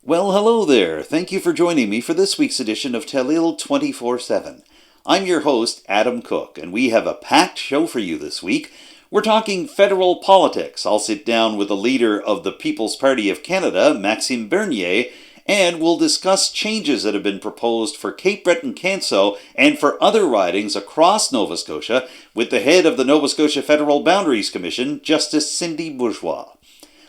Well, hello there. Thank you for joining me for this week's edition of Telile 24/7. I'm your host, Adam Cook, and we have a packed show for you this week. We're talking federal politics. I'll sit down with the leader of the People's Party of Canada, Maxime Bernier, and we'll discuss changes that have been proposed for Cape Breton-Canso and for other ridings across Nova Scotia with the head of the Nova Scotia Federal Boundaries Commission, Justice Cindy Bourgeois.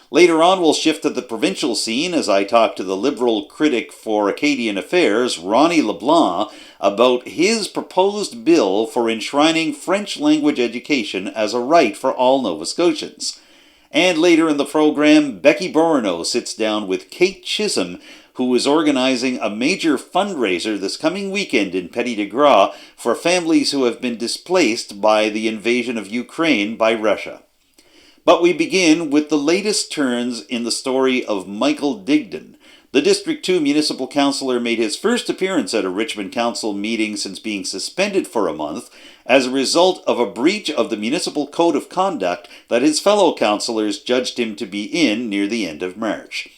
Later on, we'll shift to the provincial scene as I talk to the Liberal Critic for Acadian Affairs, Ronnie LeBlanc, about his proposed bill for enshrining French language education as a right for all Nova Scotians. And later in the program, Becky Borono sits down with Kate Chisholm, who is organizing a major fundraiser this coming weekend in Petit de Gras for families who have been displaced by the invasion of Ukraine by Russia. But we begin with the latest turns in the story of Michael Diggdon. The District 2 Municipal Councillor made his first appearance at a Richmond Council meeting since being suspended for a month as a result of a breach of the Municipal Code of Conduct that his fellow councillors judged him to be in near the end of March.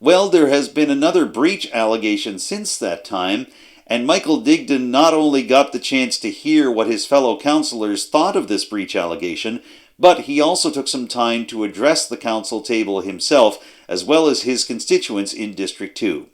Well, there has been another breach allegation since that time, and Michael Diggdon not only got the chance to hear what his fellow councillors thought of this breach allegation, but he also took some time to address the council table himself, as well as his constituents in District 2.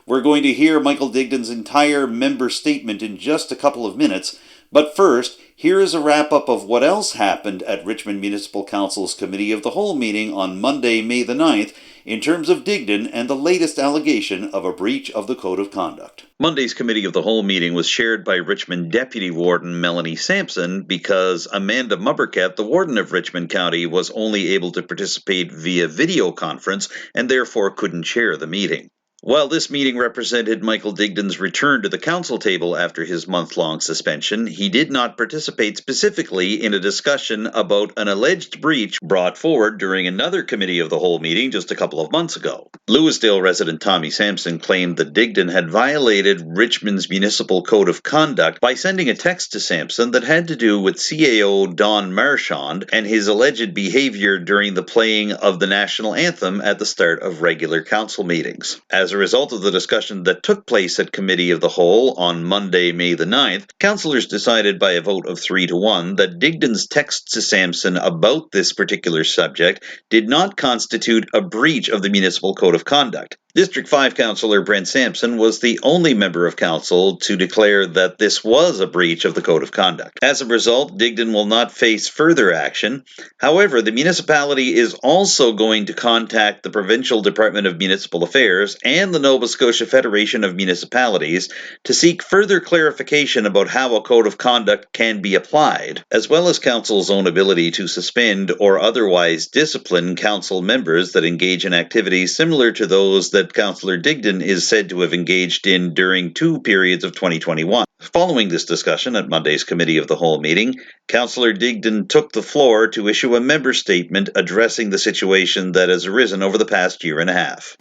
We're going to hear Michael Diggdon's entire member statement in just a couple of minutes, but first, here is a wrap-up of what else happened at Richmond Municipal Council's Committee of the Whole meeting on Monday, May the 9th, in terms of Diggdon and the latest allegation of a breach of the Code of Conduct. Monday's Committee of the Whole meeting was chaired by Richmond Deputy Warden Melanie Sampson because Amanda Mubbercat, the Warden of Richmond County, was only able to participate via video conference and therefore couldn't chair the meeting. While this meeting represented Michael Diggdon's return to the council table after his month-long suspension, he did not participate specifically in a discussion about an alleged breach brought forward during another Committee of the Whole meeting just a couple of months ago. Lewisdale resident Tommy Sampson claimed that Diggdon had violated Richmond's Municipal Code of Conduct by sending a text to Sampson that had to do with CAO Don Marchand and his alleged behavior during the playing of the national anthem at the start of regular council meetings. As a result of the discussion that took place at Committee of the Whole on Monday, May the 9th, councillors decided by a vote of 3-1 that Diggdon's texts to Sampson about this particular subject did not constitute a breach of the Municipal Code of Conduct. District 5 Councillor Brent Sampson was the only member of council to declare that this was a breach of the Code of Conduct. As a result, Diggdon will not face further action. However, the municipality is also going to contact the Provincial Department of Municipal Affairs and the Nova Scotia Federation of Municipalities to seek further clarification about how a Code of Conduct can be applied, as well as council's own ability to suspend or otherwise discipline council members that engage in activities similar to those that Councillor Diggdon is said to have engaged in during two periods of 2021. Following this discussion at Monday's Committee of the Whole meeting, Councillor Diggdon took the floor to issue a member statement addressing the situation that has arisen over the past year and a half.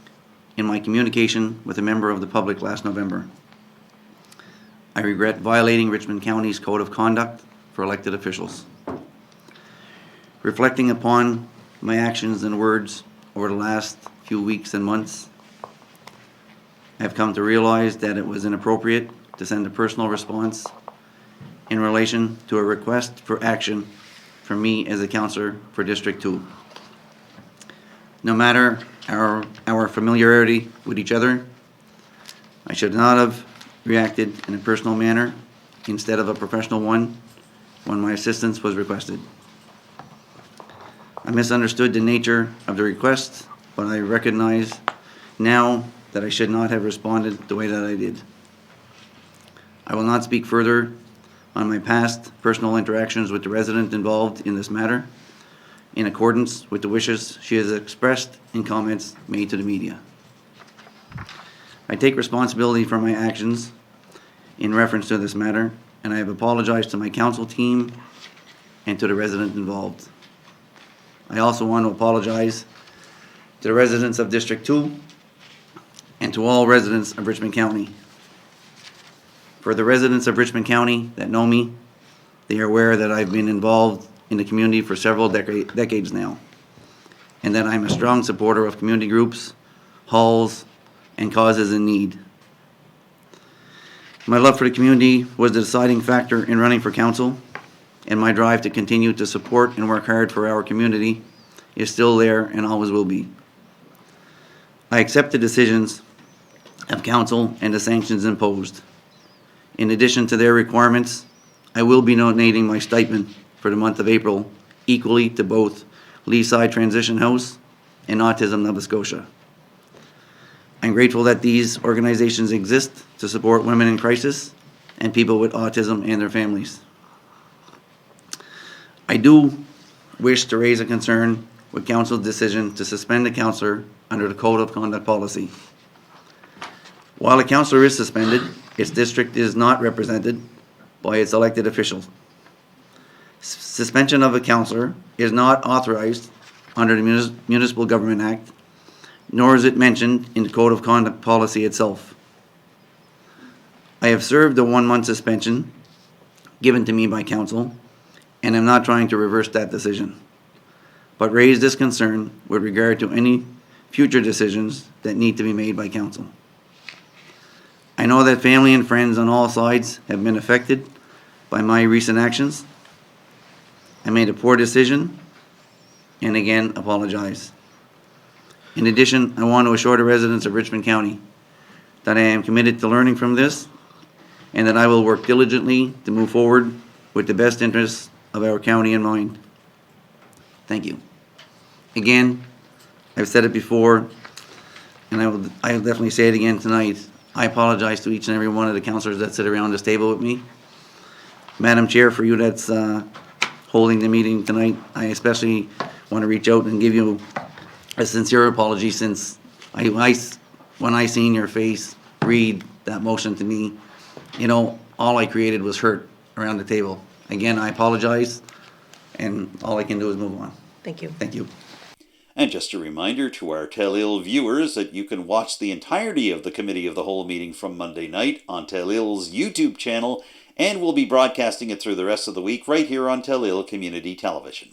In my communication with a member of the public last November, I regret violating Richmond County's Code of Conduct for elected officials. Reflecting upon my actions and words over the last few weeks and months, I have come to realize that it was inappropriate to send a personal response in relation to a request for action from me as a councillor for District 2. No matter our familiarity with each other, I should not have reacted in a personal manner instead of a professional one when my assistance was requested. I misunderstood the nature of the request, but I recognize now that I should not have responded the way that I did. I will not speak further on my past personal interactions with the resident involved in this matter, in accordance with the wishes she has expressed in comments made to the media. I take responsibility for my actions in reference to this matter, and I have apologized to my council team and to the resident involved. I also want to apologize to the residents of District 2 and to all residents of Richmond County. For the residents of Richmond County that know me, they are aware that I've been involved in the community for several decades now, and that I'm a strong supporter of community groups, halls, and causes in need. My love for the community was the deciding factor in running for council, and my drive to continue to support and work hard for our community is still there and always will be. I accept the decisions of council and the sanctions imposed. In addition to their requirements, I will be donating my stipend for the month of April equally to both Leaside Transition House and Autism Nova Scotia. I'm grateful that these organizations exist to support women in crisis and people with autism and their families. I do wish to raise a concern with council's decision to suspend a councillor under the Code of Conduct policy. While a councillor is suspended, its district is not represented by its elected officials. Suspension of a councillor is not authorized under the Municipal Government Act, nor is it mentioned in the Code of Conduct policy itself. I have served a 1-month suspension given to me by council, and I'm not trying to reverse that decision, but raise this concern with regard to any future decisions that need to be made by council. I know that family and friends on all sides have been affected by my recent actions. I made a poor decision and again apologize. In addition, I want to assure the residents of Richmond County that I am committed to learning from this and that I will work diligently to move forward with the best interests of our county in mind. Thank you. Again, I've said it before, and I'll definitely say it again tonight. I apologize to each and every one of the councillors that sit around this table with me. Madam Chair, for you that's holding the meeting tonight, I especially want to reach out and give you a sincere apology, since when I seen your face read that motion to me, you know, all I created was hurt around the table. Again, I apologize, and all I can do is move on. Thank you. Thank you. And just a reminder to our Telile viewers that you can watch the entirety of the Committee of the Whole meeting from Monday night on Telile's YouTube channel, and we'll be broadcasting it through the rest of the week right here on Telile Community Television.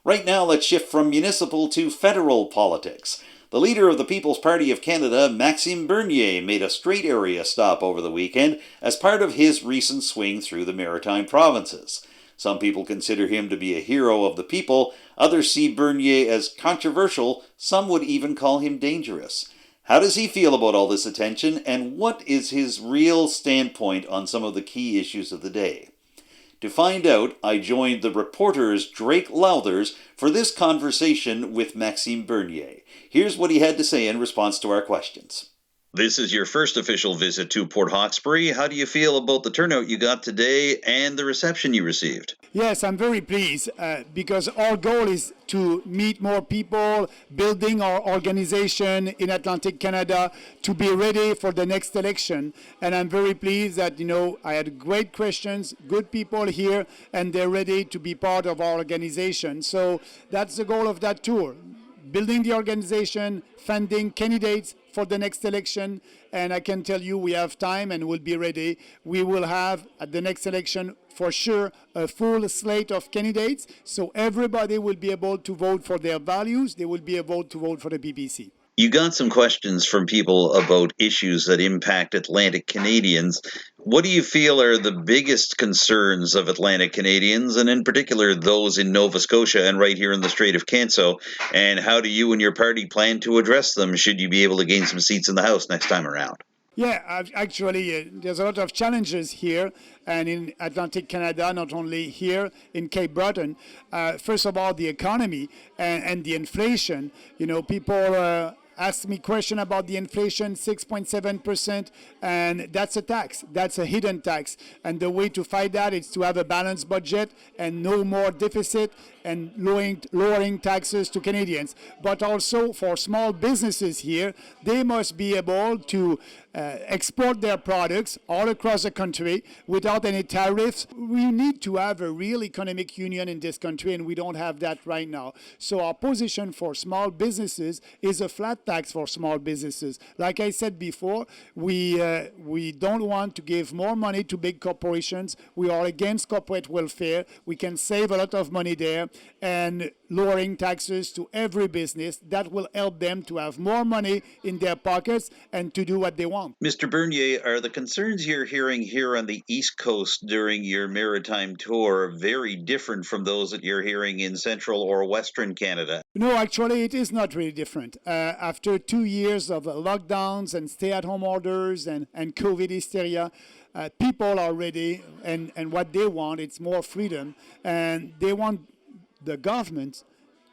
Right now, let's shift from municipal to federal politics. The leader of the People's Party of Canada, Maxime Bernier, made a straight area stop over the weekend as part of his recent swing through the Maritime provinces. Some people consider him to be a hero of the people. Others see Bernier as controversial. Some would even call him dangerous. How does he feel about all this attention, and what is his real standpoint on some of the key issues of the day? To find out, I joined the reporter's Drake Lowthers for this conversation with Maxime Bernier. Here's what he had to say in response to our questions. This is your first official visit to Port Hawkesbury. How do you feel about the turnout you got today and the reception you received? Yes, I'm very pleased because our goal is to meet more people, building our organization in Atlantic Canada to be ready for the next election. And I'm very pleased that, I had great questions, good people here, and they're ready to be part of our organization. So that's the goal of that tour. Building the organization, funding candidates for the next election, and I can tell you we have time and we'll be ready. We will have at the next election for sure a full slate of candidates, so everybody will be able to vote for their values. They will be able to vote for the PPC. You got some questions from people about issues that impact Atlantic Canadians. What do you feel are the biggest concerns of Atlantic Canadians, and in particular those in Nova Scotia and right here in the Strait of Canso? And how do you and your party plan to address them should you be able to gain some seats in the House next time around? Yeah, actually, there's a lot of challenges here and in Atlantic Canada, not only here in Cape Breton. First of all, the economy and the inflation. People ask me question about the inflation, 6.7%, and that's a tax. That's a hidden tax. And the way to fight that is to have a balanced budget and no more deficit and lowering taxes to Canadians. But also for small businesses here, they must be able to export their products all across the country without any tariffs. We need to have a real economic union in this country, and we don't have that right now. So our position for small businesses is a flat tax for small businesses. Like I said before, we don't want to give more money to big corporations. We are against corporate welfare. We can save a lot of money there, and lowering taxes to every business, that will help them to have more money in their pockets and to do what they want. Mr. Bernier, are the concerns you're hearing here on the East Coast during your maritime tour very different from those that you're hearing in Central or Western Canada? No, actually, it is not really different. After 2 years of lockdowns and stay-at-home orders and COVID hysteria, people are ready, and what they want, it's more freedom, and they want the government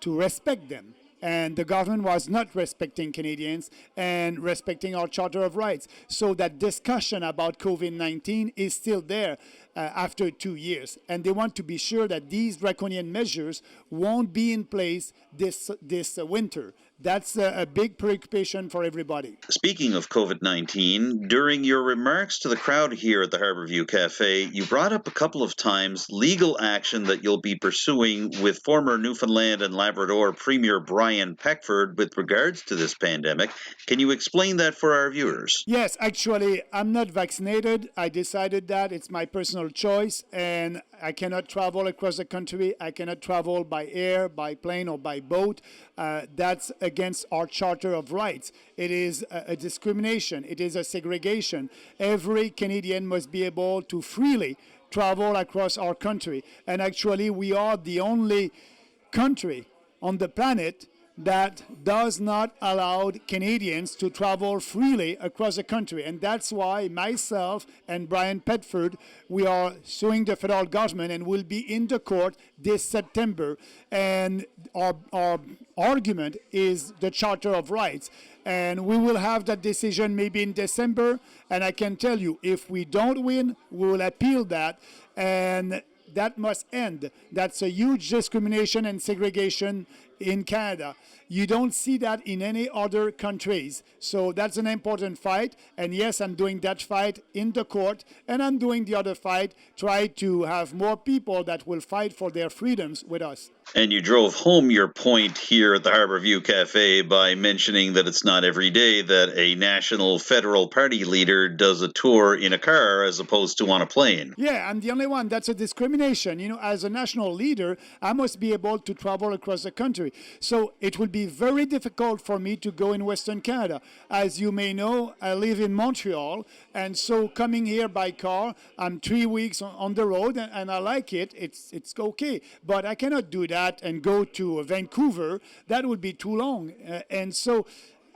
to respect them. And the government was not respecting Canadians and respecting our Charter of Rights. So that discussion about COVID-19 is still there after 2 years. And they want to be sure that these draconian measures won't be in place this winter. That's a big preoccupation for everybody. Speaking of COVID-19, during your remarks to the crowd here at the Harbourview Cafe, you brought up a couple of times legal action that you'll be pursuing with former Newfoundland and Labrador Premier Brian Peckford with regards to this pandemic. Can you explain that for our viewers? Yes, actually, I'm not vaccinated. I decided that. It's my personal choice, and I cannot travel across the country. I cannot travel by air, by plane, or by boat. That's against our Charter of Rights. It is a discrimination. It is a segregation. Every Canadian must be able to freely travel across our country. And actually, we are the only country on the planet that does not allow Canadians to travel freely across the country. And that's why myself and Brian Peckford, we are suing the federal government and will be in the court this September. And our argument is the Charter of Rights. And we will have that decision maybe in December. And I can tell you, if we don't win, we will appeal that. And that must end. That's a huge discrimination and segregation in Canada. You don't see that in any other countries. So that's an important fight. And yes, I'm doing that fight in the court, and I'm doing the other fight, try to have more people that will fight for their freedoms with us. And you drove home your point here at the Harbourview Cafe by mentioning that it's not every day that a national federal party leader does a tour in a car as opposed to on a plane. Yeah, I'm the only one. That's a discrimination. You know, as a national leader, I must be able to travel across the country. So it will be very difficult for me to go in Western Canada. As you may know, I live in Montreal, and so coming here by car, I'm 3 weeks on the road, and I like it. It's okay. But I cannot do that and go to Vancouver. That would be too long. And so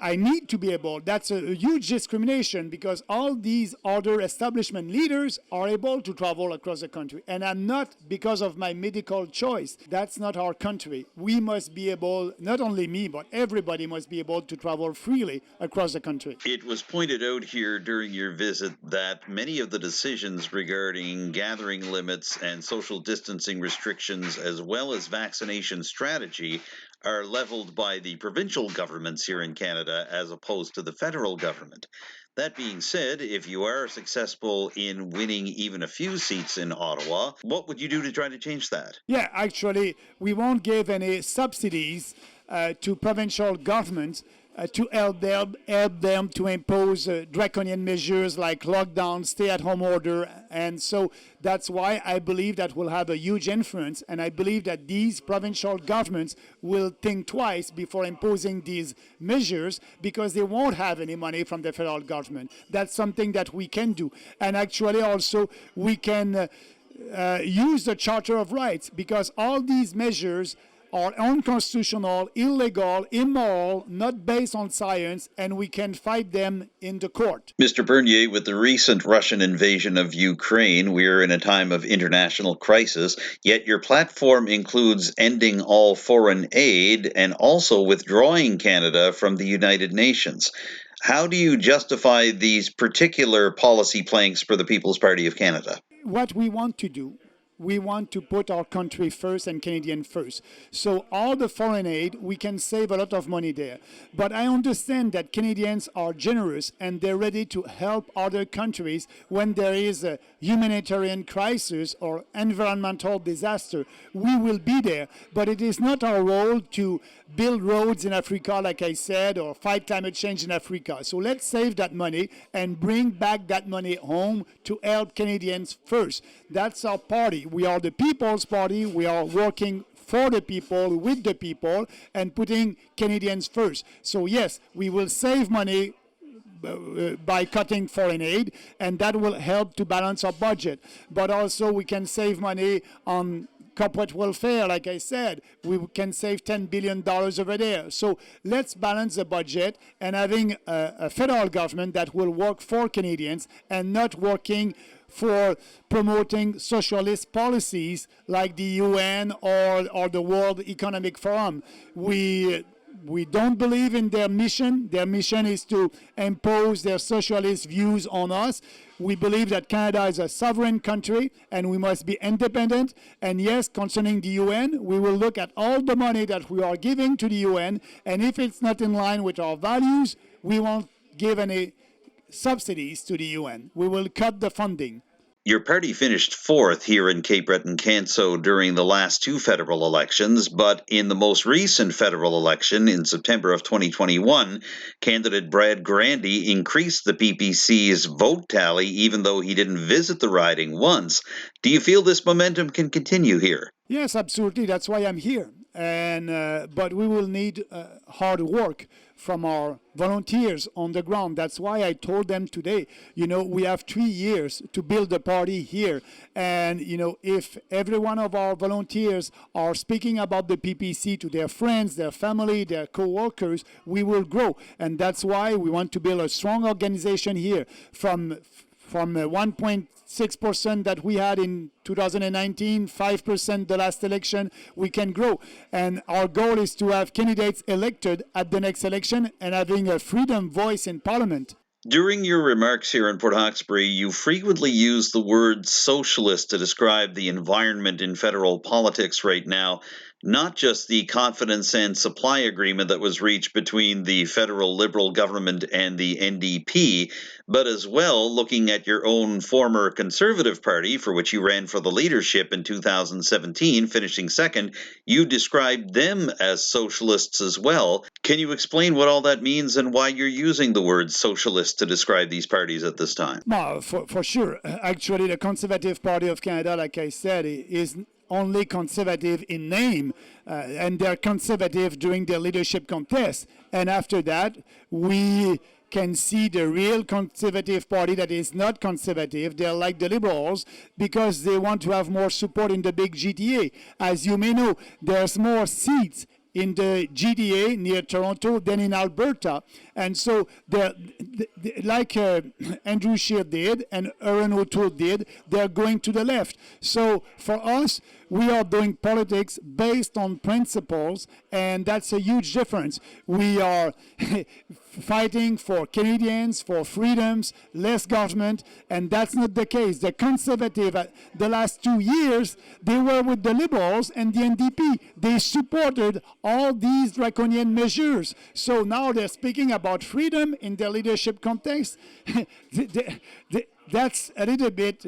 I need to be able, that's a huge discrimination, because all these other establishment leaders are able to travel across the country. And I'm not, because of my medical choice. That's not our country. We must be able, not only me, but everybody must be able to travel freely across the country. It was pointed out here during your visit that many of the decisions regarding gathering limits and social distancing restrictions, as well as vaccination strategy, are leveled by the provincial governments here in Canada as opposed to the federal government. That being said, if you are successful in winning even a few seats in Ottawa, what would you do to try to change that? Yeah, actually, we won't give any subsidies to provincial governments to help them to impose draconian measures like lockdown, stay-at-home order. And so that's why I believe that will have a huge influence. And I believe that these provincial governments will think twice before imposing these measures, because they won't have any money from the federal government. That's something that we can do. And actually also we can use the Charter of Rights, because all these measures are unconstitutional, illegal, immoral, not based on science, and we can fight them in the court. Mr. Bernier, with the recent Russian invasion of Ukraine, we are in a time of international crisis, yet your platform includes ending all foreign aid and also withdrawing Canada from the United Nations. How do you justify these particular policy planks for the People's Party of Canada? What we want to do, we want to put our country first and Canadian first. So all the foreign aid, we can save a lot of money there. But I understand that Canadians are generous and they're ready to help other countries when there is a humanitarian crisis or environmental disaster. We will be there, but it is not our role to build roads in Africa, like I said, or fight climate change in Africa. So let's save that money and bring back that money home to help Canadians first. That's our party. We are the People's Party. We are working for the people, with the people, and putting Canadians first. So yes, we will save money by cutting foreign aid, and that will help to balance our budget. But also we can save money on corporate welfare, like I said. We can save $10 billion over there. So let's balance the budget and having a federal government that will work for Canadians and not working for promoting socialist policies like the UN or the World Economic Forum. We don't believe in their mission. Their mission is to impose their socialist views on us. We believe that Canada is a sovereign country and we must be independent. And yes, concerning the UN, we will look at all the money that we are giving to the UN, and if it's not in line with our values, we won't give any subsidies to the UN. We will cut the funding. Your party finished fourth here in Cape Breton-Canso during the last two federal elections, but in the most recent federal election in September of 2021, candidate Brad Grandy increased the PPC's vote tally even though he didn't visit the riding once. Do you feel this momentum can continue here? Yes, absolutely. That's why I'm here. But we will need hard work from our volunteers on the ground. That's why I told them today, we have 3 years to build a party here. And, if every one of our volunteers are speaking about the PPC to their friends, their family, their co-workers, we will grow. And that's why we want to build a strong organization here from 1.6% that we had in 2019, 5% the last election, we can grow. And our goal is to have candidates elected at the next election and having a freedom voice in Parliament. During your remarks here in Port Hawkesbury, you frequently use the word socialist to describe the environment in federal politics right now, not just the confidence and supply agreement that was reached between the federal Liberal government and the NDP, but as well looking at your own former Conservative Party, for which you ran for the leadership in 2017, finishing second. You described them as socialists as well. Can you explain what all that means and why you're using the word socialist to describe these parties at this time? No, for sure. Actually, the Conservative Party of Canada, like I said, is only conservative in name, and they're conservative during their leadership contest. And after that, we can see the real Conservative Party that is not conservative. They're like the Liberals because they want to have more support in the big GTA. As you may know, there's more seats in the GTA near Toronto than in Alberta. And so, like Andrew Scheer did and Erin O'Toole did, they're going to the left. So for us, we are doing politics based on principles, and that's a huge difference. We are fighting for Canadians, for freedoms, less government, and that's not the case. The Conservative, the last 2 years, they were with the Liberals and the NDP. They supported all these draconian measures. So now they're speaking about freedom in their leadership context. That's a little bit,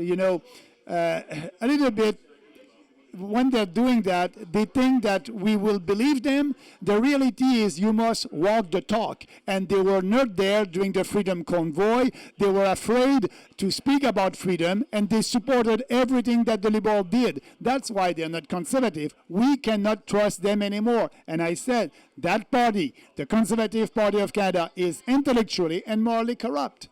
when they're doing that, they think that we will believe them. The reality is you must walk the talk. And they were not there during the Freedom Convoy. They were afraid to speak about freedom, and they supported everything that the Liberals did. That's why they're not conservative. We cannot trust them anymore. And I said, that party, the Conservative Party of Canada, is intellectually and morally corrupt.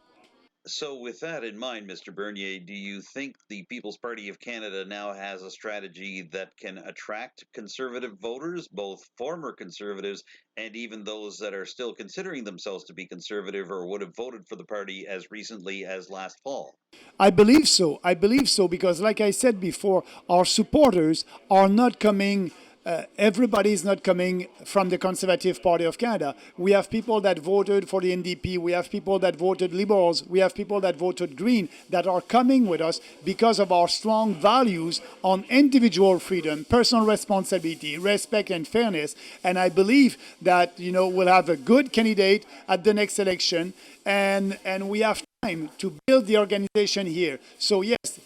So with that in mind, Mr. Bernier, do you think the People's Party of Canada now has a strategy that can attract conservative voters, both former conservatives and even those that are still considering themselves to be conservative or would have voted for the party as recently as last fall? I believe so. Because like I said before, our supporters are not coming everybody is not coming from the Conservative Party of Canada. We have people that voted for the NDP. We have people that voted Liberals. We have people that voted Green that are coming with us because of our strong values on individual freedom, personal responsibility, respect, and fairness. And I believe that we'll have a good candidate at the next election, and we have time to build the organization here. So yes,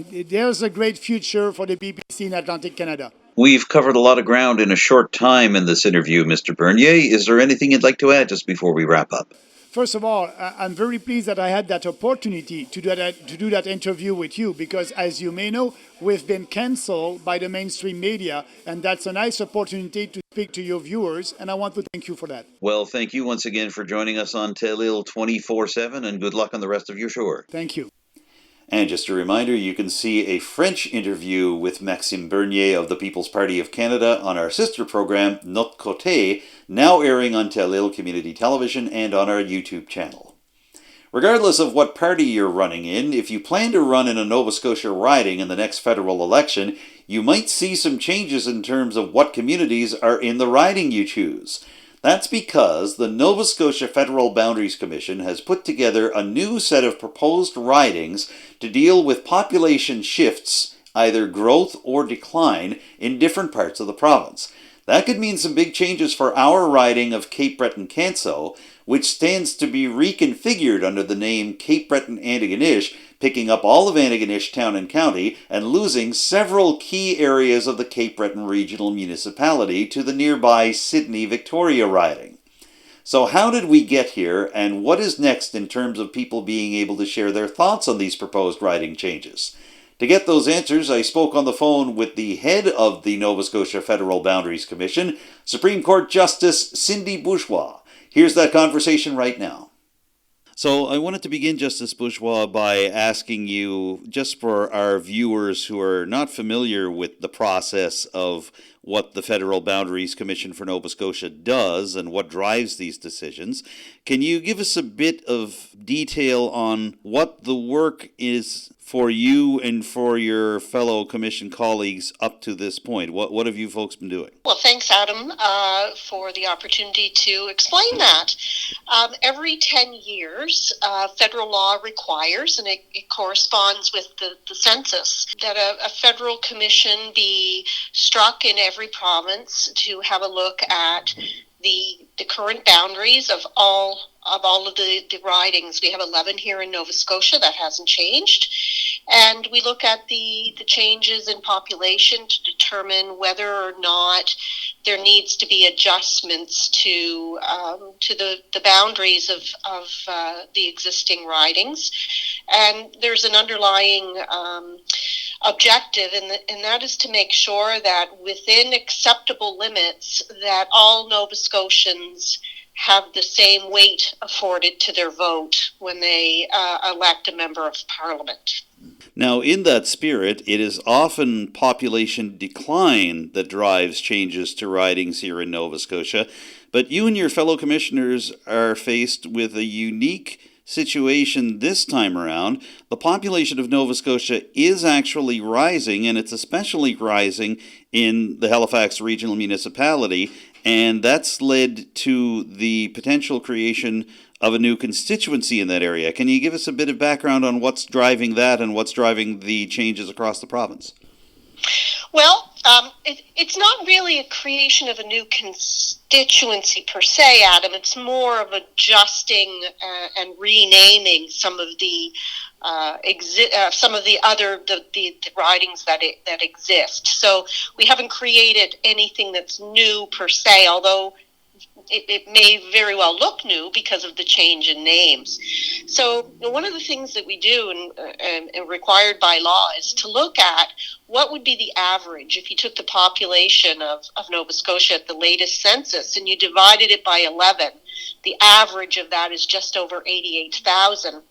there's a great future for the PPC in Atlantic Canada. We've covered a lot of ground in a short time in this interview, Mr. Bernier. Is there anything you'd like to add just before we wrap up? First of all, I'm very pleased that I had that opportunity to do that interview with you because, as you may know, we've been cancelled by the mainstream media, and that's a nice opportunity to speak to your viewers, and I want to thank you for that. Well, thank you once again for joining us on Telile 24/7, and good luck on the rest of your tour. Thank you. And just a reminder, you can see a French interview with Maxime Bernier of the People's Party of Canada on our sister program, Notre Côté, now airing on Telile Community Television and on our YouTube channel. Regardless of what party you're running in, if you plan to run in a Nova Scotia riding in the next federal election, you might see some changes in terms of what communities are in the riding you choose. That's because the Nova Scotia Federal Boundaries Commission has put together a new set of proposed ridings to deal with population shifts, either growth or decline, in different parts of the province. That could mean some big changes for our riding of Cape Breton-Canso, which stands to be reconfigured under the name Cape Breton-Antigonish, picking up all of Antigonish Town and County and losing several key areas of the Cape Breton Regional Municipality to the nearby Sydney-Victoria riding. So how did we get here, and what is next in terms of people being able to share their thoughts on these proposed riding changes? To get those answers, I spoke on the phone with the head of the Nova Scotia Federal Boundaries Commission, Supreme Court Justice Cindy Bourgeois. Here's that conversation right now. So I wanted to begin, Justice Bourgeois, by asking you, just for our viewers who are not familiar with the process of what the Federal Boundaries Commission for Nova Scotia does and what drives these decisions, can you give us a bit of detail on what the work is for you and for your fellow commission colleagues up to this point? What have you folks been doing? Well, thanks, Adam, for the opportunity to explain that. Every 10 years, federal law requires, and it corresponds with the census, that a federal commission be struck in every province to have a look at the current boundaries of all of the ridings. We have 11 here in Nova Scotia. That hasn't changed. And we look at the changes in population to determine whether or not there needs to be adjustments to the boundaries of the existing ridings. And there's an underlying objective, and that is to make sure that within acceptable limits that all Nova Scotians have the same weight afforded to their vote when they elect a member of Parliament. Now, in that spirit, it is often population decline that drives changes to ridings here in Nova Scotia, but you and your fellow commissioners are faced with a unique situation this time around. The population of Nova Scotia is actually rising, and it's especially rising in the Halifax Regional Municipality, and that's led to the potential creation of a new constituency in that area. Can you give us a bit of background on what's driving that and what's driving the changes across the province? Well, it's not really a creation of a new constituency per se, Adam. It's more of adjusting and renaming some of the other ridings that exist. So we haven't created anything that's new per se, although it may very well look new because of the change in names. So one of the things that we do and required by law is to look at what would be the average if you took the population of Nova Scotia at the latest census and you divided it by 11. The average of that is just over 88,000.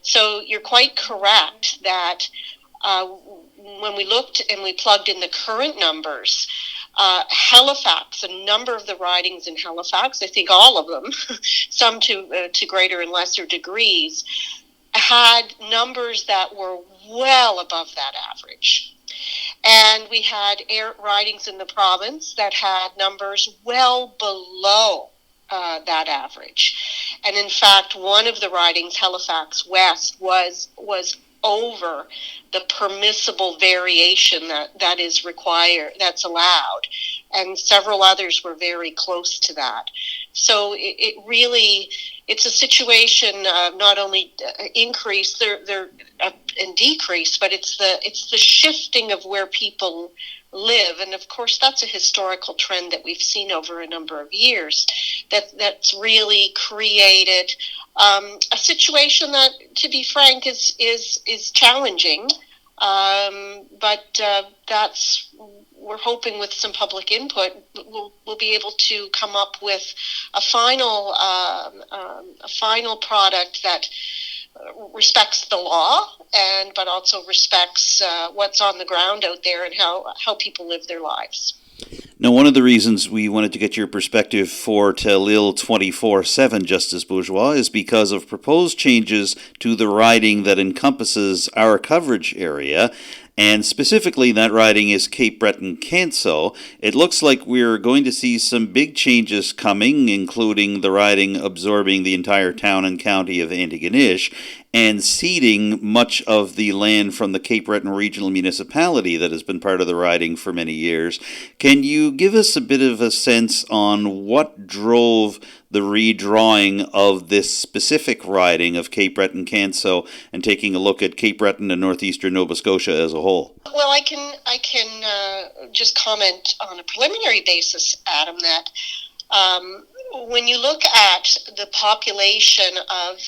So you're quite correct that when we looked and we plugged in the current numbers, Halifax, a number of the ridings in Halifax, I think all of them, some to greater and lesser degrees, had numbers that were well above that average. And we had ridings in the province that had numbers well below that average. And in fact, one of the ridings, Halifax West, was over the permissible variation that is required, that's allowed. And several others were very close to that. So it really, it's a situation not only increase and decrease, but it's the shifting of where people live. And of course, that's a historical trend that we've seen over a number of years that's really created a situation that, to be frank, is challenging. But we're hoping with some public input, we'll be able to come up with a final product that respects the law but also respects what's on the ground out there and how people live their lives. Now, one of the reasons we wanted to get your perspective for Telile 24/7, Justice Bourgeois, is because of proposed changes to the riding that encompasses our coverage area. And specifically, that riding is Cape Breton-Canso. It looks like we're going to see some big changes coming, including the riding absorbing the entire town and county of Antigonish and ceding much of the land from the Cape Breton Regional Municipality that has been part of the riding for many years. Can you give us a bit of a sense on what drove the redrawing of this specific riding of Cape Breton-Canso and taking a look at Cape Breton and northeastern Nova Scotia as a whole? Well, I can just comment on a preliminary basis, Adam, that when you look at the population of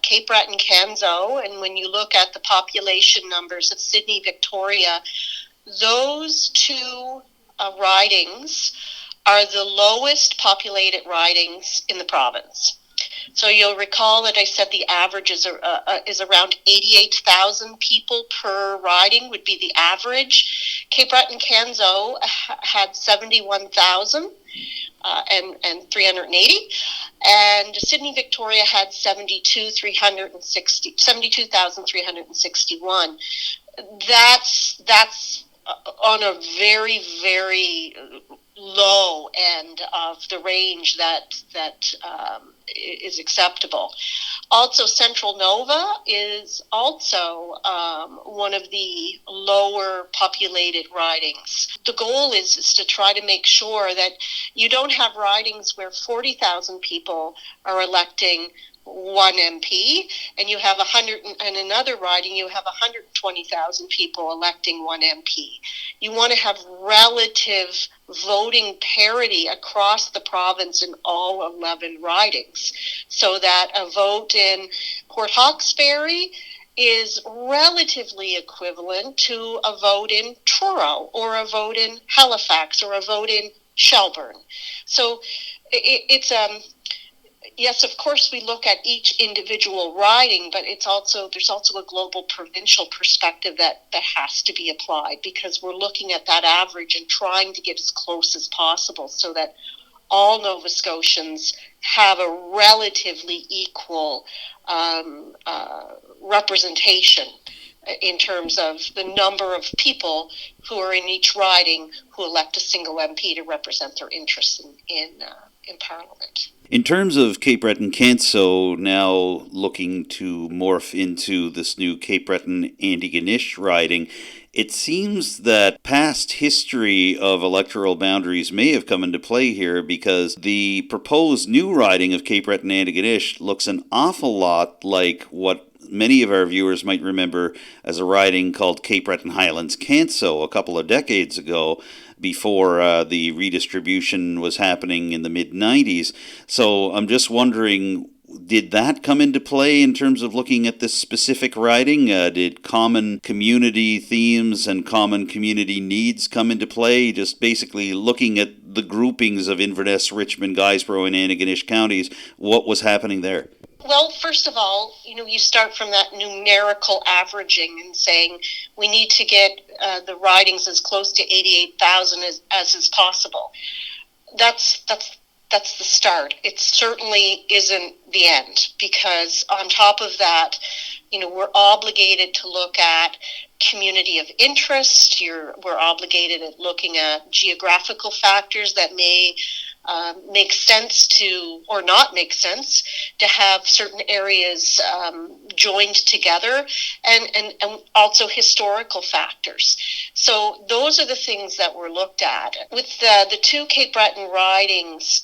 Cape Breton-Canso and when you look at the population numbers of Sydney, Victoria, those two ridings are the lowest populated ridings in the province. So you'll recall that I said the average is around 88,000 people per riding would be the average. Cape Breton-Canso had 71,000 and 380, and Sydney, Victoria had 72,361. That's on a very, very low end of the range that is acceptable. Also, Central Nova is also one of the lower populated ridings. The goal is to try to make sure that you don't have ridings where 40,000 people are electing one MP, and you have 100, and another riding you have 120,000 people electing one MP. You want to have relative voting parity across the province in all 11 ridings, so that a vote in Port Hawkesbury is relatively equivalent to a vote in Truro or a vote in Halifax or a vote in Shelburne. So it's yes, of course, we look at each individual riding, but there's also a global provincial perspective that has to be applied, because we're looking at that average and trying to get as close as possible so that all Nova Scotians have a relatively equal representation in terms of the number of people who are in each riding who elect a single MP to represent their interests in Parliament. In terms of Cape Breton-Canso now looking to morph into this new Cape Breton-Antigonish riding, it seems that past history of electoral boundaries may have come into play here, because the proposed new riding of Cape Breton-Antigonish looks an awful lot like what many of our viewers might remember as a riding called Cape Breton Highlands-Canso a couple of decades ago, before the redistribution was happening in the mid-90s. So I'm just wondering, did that come into play in terms of looking at this specific riding? Did common community themes and common community needs come into play? Just basically looking at the groupings of Inverness, Richmond, Guysborough, and Antigonish counties, what was happening there? Well, first of all, you start from that numerical averaging and saying we need to get the ridings as close to 88,000 as is possible. That's the start. It certainly isn't the end, because on top of that, we're obligated to look at community of interest. We're obligated at looking at geographical factors that may make sense to, or not make sense, to have certain areas joined together, and also historical factors. So those are the things that were looked at. With the two Cape Breton ridings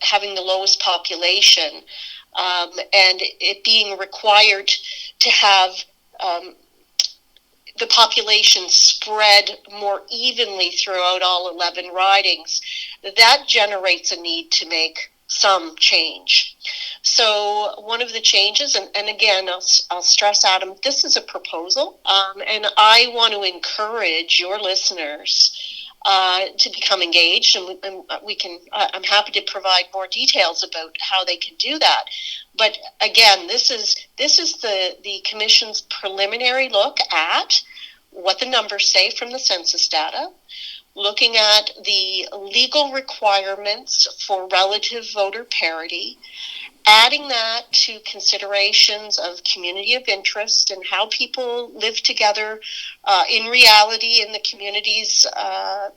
having the lowest population, and it being required to have the population spread more evenly throughout all 11 ridings, that generates a need to make some change. So one of the changes, and again, I'll stress, Adam, this is a proposal, and I want to encourage your listeners to become engaged, and we can. I'm happy to provide more details about how they can do that. But again, this is the Commission's preliminary look at what the numbers say from the census data, looking at the legal requirements for relative voter parity, adding that to considerations of community of interest and how people live together in reality in the communities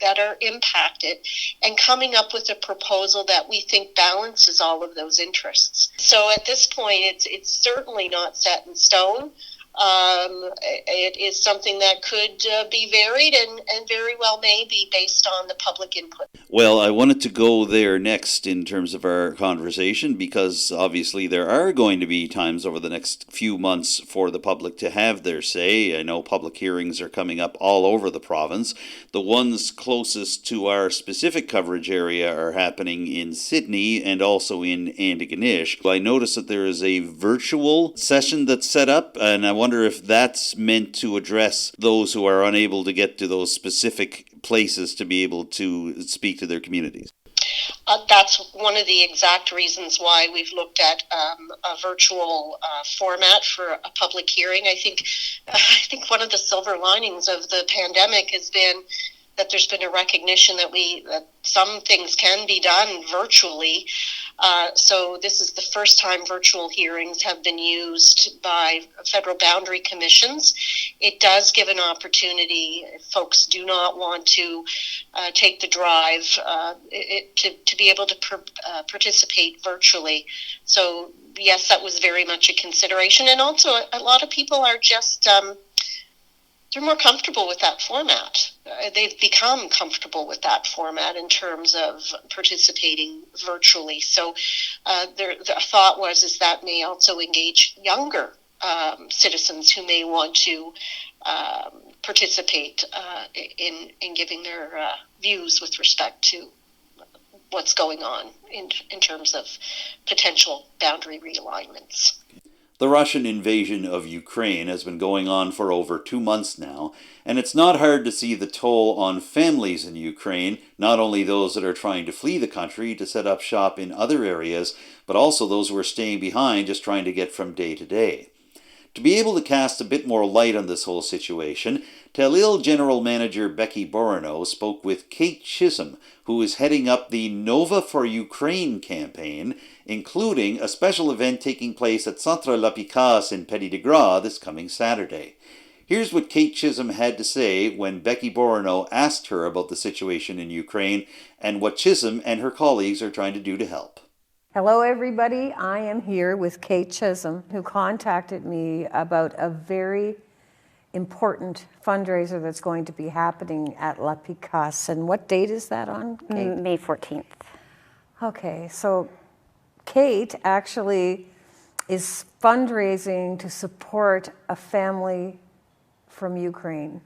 that are impacted, and coming up with a proposal that we think balances all of those interests. So at this point, it's certainly not set in stone. It is something that could be varied and very well may be based on the public input. Well, I wanted to go there next in terms of our conversation, because obviously there are going to be times over the next few months for the public to have their say. I know public hearings are coming up all over the province. The ones closest to our specific coverage area are happening in Sydney and also in Antigonish. I noticed that there is a virtual session that's set up, and I wonder if that's meant to address those who are unable to get to those specific places to be able to speak to their communities. That's one of the exact reasons why we've looked at a virtual format for a public hearing. I think one of the silver linings of the pandemic has been that there's been a recognition that some things can be done virtually. So this is the first time virtual hearings have been used by federal boundary commissions. It does give an opportunity, if folks do not want to take the drive, to be able to participate virtually. So yes, that was very much a consideration. And also a lot of people are just... they're more comfortable with that format. They've become comfortable with that format in terms of participating virtually. So the thought is that may also engage younger citizens who may want to participate in giving their views with respect to what's going on in terms of potential boundary realignments. The Russian invasion of Ukraine has been going on for over 2 months now, and it's not hard to see the toll on families in Ukraine, not only those that are trying to flee the country to set up shop in other areas, but also those who are staying behind just trying to get from day to day. To be able to cast a bit more light on this whole situation, Telile General Manager Becky Bourgeois spoke with Kate Chisholm, who is heading up the Nova for Ukraine campaign, including a special event taking place at Centre La Picasse in Petit de Gras this coming Saturday. Here's what Kate Chisholm had to say when Becky Bourgeois asked her about the situation in Ukraine and what Chisholm and her colleagues are trying to do to help. Hello everybody, I am here with Kate Chisholm, who contacted me about a very important fundraiser that's going to be happening at La Picasse. And what date is that on, Kate? May 14th. Okay, so Kate actually is fundraising to support a family from Ukraine.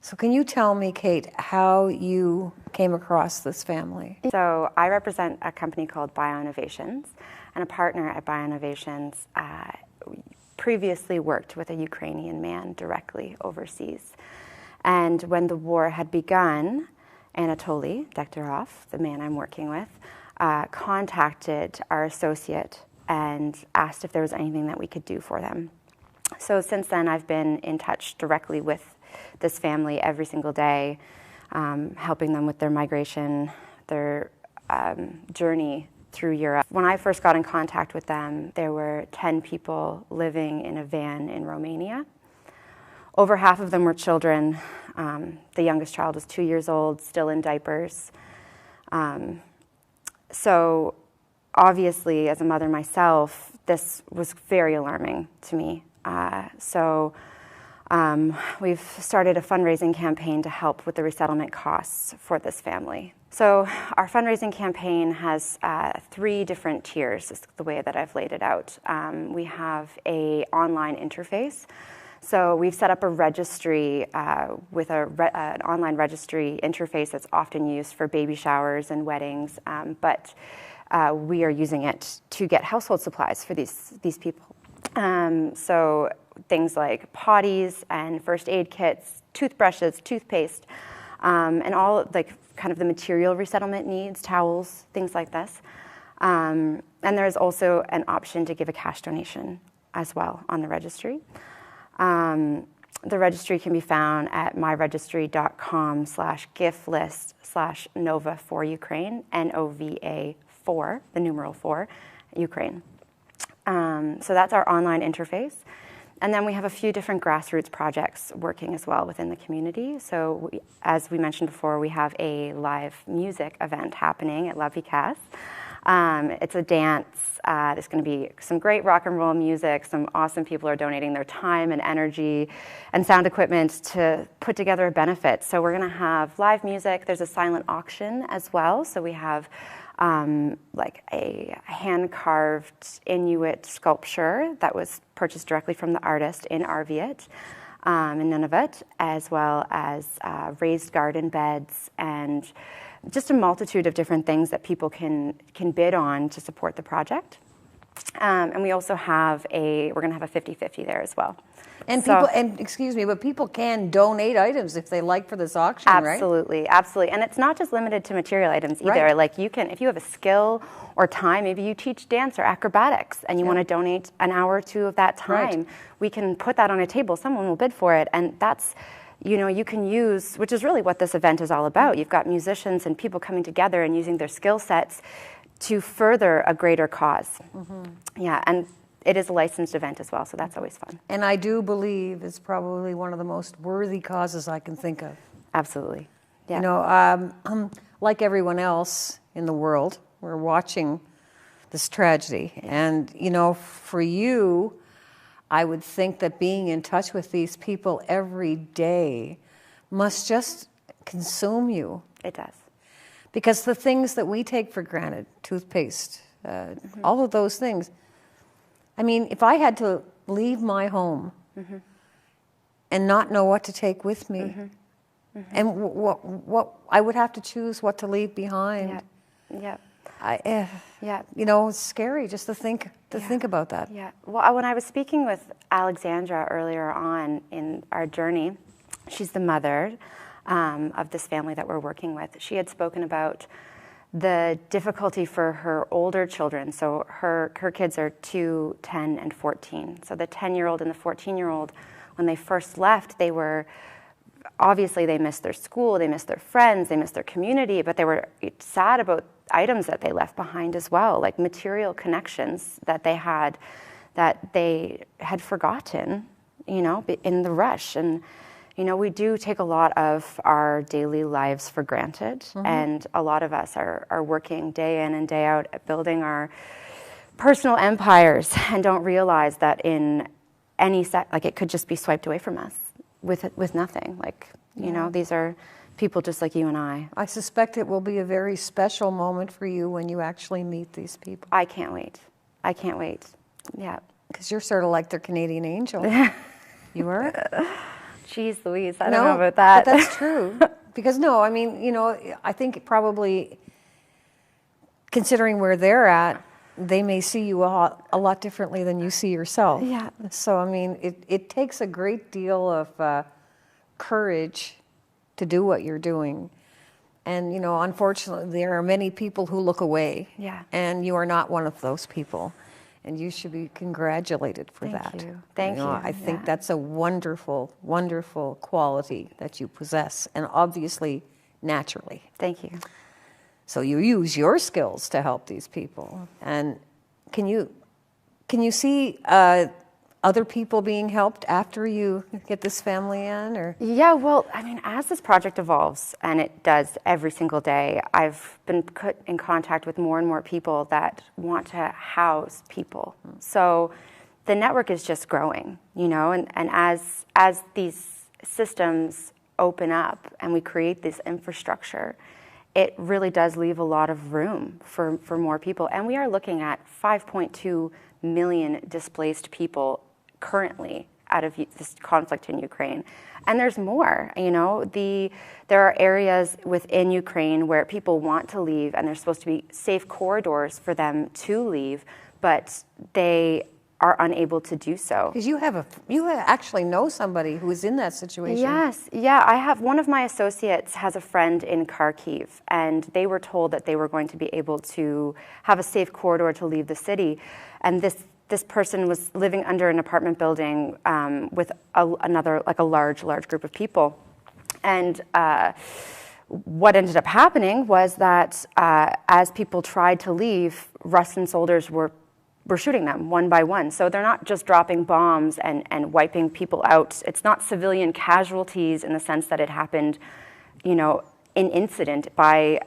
So can you tell me, Kate, how you came across this family? So I represent a company called Bioinnovations, and a partner at Bioinnovations previously worked with a Ukrainian man directly overseas. And when the war had begun, Anatoly Dektorov, the man I'm working with, contacted our associate and asked if there was anything that we could do for them. So since then, I've been in touch directly with this family every single day, helping them with their migration, their journey through Europe. When I first got in contact with them, there were 10 people living in a van in Romania. Over half of them were children. The youngest child was 2 years old, still in diapers. So obviously, as a mother myself, this was very alarming to me. We've started a fundraising campaign to help with the resettlement costs for this family. So our fundraising campaign has 3 different tiers, is the way that I've laid it out. We have an online interface. So we've set up a registry with an online registry interface that's often used for baby showers and weddings, but we are using it to get household supplies for these people. So things like potties and first aid kits, toothbrushes, toothpaste, and all like kind of the material resettlement needs, towels, things like this. And there's also an option to give a cash donation as well on the registry. The registry can be found at myregistry.com/gift list/Nova for Ukraine, NOVA 4, the numeral 4, Ukraine. So that's our online interface. And then we have a few different grassroots projects working as well within the community. So as we mentioned before, we have a live music event happening at La Vicas. It's a dance. There's going to be some great rock and roll music. Some awesome people are donating their time and energy and sound equipment to put together a benefit. So we're going to have live music. There's a silent auction as well. So we have like a hand-carved Inuit sculpture that was purchased directly from the artist in Arviat in Nunavut, as well as raised garden beds and just a multitude of different things that people can bid on to support the project. And we also have we're going to have a 50-50 there as well. And people, and excuse me, but people can donate items if they like for this auction, right? Absolutely, absolutely. And it's not just limited to material items either. Right. Like you can, if you have a skill or time, maybe you teach dance or acrobatics and you want to donate an hour or 2 of that time, we can put that on a table. Someone will bid for it. And that's, you can use, which is really what this event is all about. You've got musicians and people coming together and using their skill sets to further a greater cause. Mm-hmm. Yeah, and it is a licensed event as well, so that's always fun. And I do believe it's probably one of the most worthy causes I can think of. Absolutely. Yeah. Like everyone else in the world, we're watching this tragedy. And, for you, I would think that being in touch with these people every day must just consume you. It does. Because the things that we take for granted, toothpaste, all of those things, I mean, if I had to leave my home and not know what to take with me, and what I would have to choose what to leave behind. Yeah. It's scary just to think about that. Yeah. Well, when I was speaking with Alexandra earlier on in our journey, she's the mother of this family that we're working with. She had spoken about the difficulty for her older children. So her kids are 2, 10, and 14. So the 10-year-old and the 14-year-old, when they first left, they missed their school, they missed their friends, they missed their community, but they were sad about items that they left behind as well, like material connections that they had forgotten, in the rush. And we do take a lot of our daily lives for granted, and a lot of us are working day in and day out at building our personal empires and don't realize that in any it could just be swiped away from us with nothing. These are people just like you and I. I suspect it will be a very special moment for you when you actually meet these people. I can't wait. Yeah. Because you're sort of like their Canadian angel. You are? Jeez Louise, I don't know about that. But that's true. Because I think probably considering where they're at, they may see you a lot differently than you see yourself. Yeah. So, it takes a great deal of courage to do what you're doing. And, unfortunately, there are many people who look away. Yeah. And you are not one of those people. And you should be congratulated for that. Thank you. I think that's a wonderful, wonderful quality that you possess, and obviously, naturally. Thank you. So you use your skills to help these people. And can you see other people being helped after you get this family in? Or Yeah, well, I mean, as this project evolves, and it does every single day, I've been put in contact with more and more people that want to house people. So the network is just growing, you know, and as these systems open up and we create this infrastructure, it really does leave a lot of room for more people. And we are looking at 5.2 million displaced people currently out of this conflict in Ukraine. And there's more, you know, there are areas within Ukraine where people want to leave and there's supposed to be safe corridors for them to leave, but they are unable to do so. because you actually know somebody who is in that situation. Yes, yeah, I have, one of my associates has a friend in Kharkiv, and they were told that they were going to be able to have a safe corridor to leave the city. And this person was living under an apartment building with another, like a large group of people. And what ended up happening was that as people tried to leave, Russian soldiers were shooting them one by one. So they're not just dropping bombs and wiping people out. It's not civilian casualties in the sense that it happened, you know, in incident by,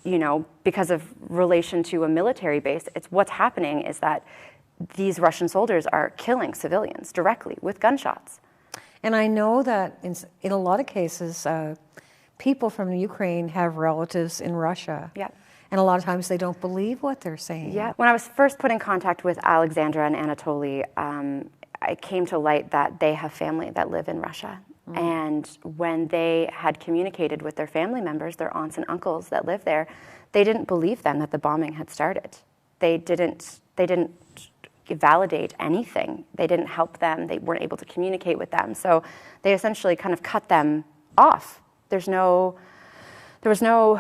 you know, because of relation to a military base. It's what's happening is that these Russian soldiers are killing civilians directly with gunshots. And I know that in a lot of cases, people from Ukraine have relatives in Russia. Yeah. And a lot of times they don't believe what they're saying. Yeah. When I was first put in contact with Alexandra and Anatoly, it came to light that they have family that live in Russia. And when they had communicated with their family members, their aunts and uncles that live there, they didn't believe them that the bombing had started. They didn't validate anything. They didn't help them. They weren't able to communicate with them. So they essentially kind of cut them off. There was no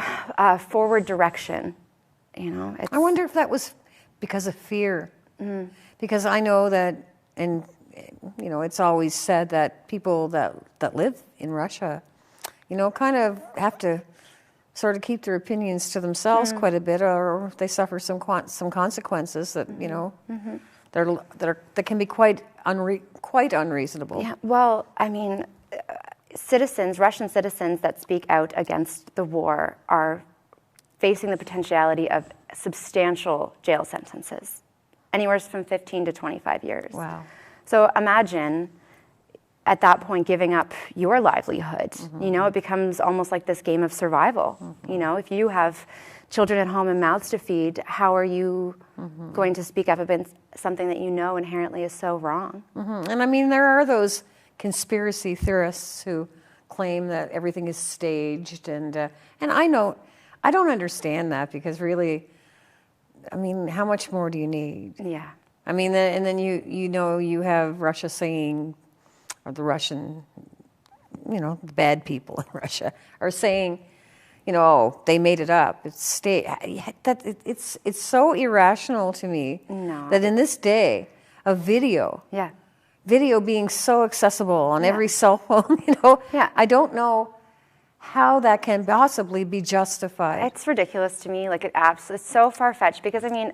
forward direction, you know. I wonder if that was because of fear. Because I know that, and you know, it's always said that people that live in Russia, you know, kind of have to sort of keep their opinions to themselves quite a bit, or they suffer some consequences that, you know, that can be quite unreasonable. Yeah. Well, I mean, Russian citizens that speak out against the war are facing the potentiality of substantial jail sentences, anywhere from 15 to 25 years. Wow. So imagine at that point giving up your livelihood. You know, it becomes almost like this game of survival. You know, if you have children at home and mouths to feed, how are you going to speak up against something that you know inherently is so wrong? And I mean, there are those conspiracy theorists who claim that everything is staged, and I don't understand that, because really, I mean, how much more do you need? Yeah. I mean, and then you know, you have Russia saying, or the Russian, you know, the bad people in Russia are saying, you know, oh, they made it up. It's so irrational to me that in this day of video being so accessible on every cell phone, you know, I don't know how that can possibly be justified. It's ridiculous to me. Like, it's so far-fetched, because I mean,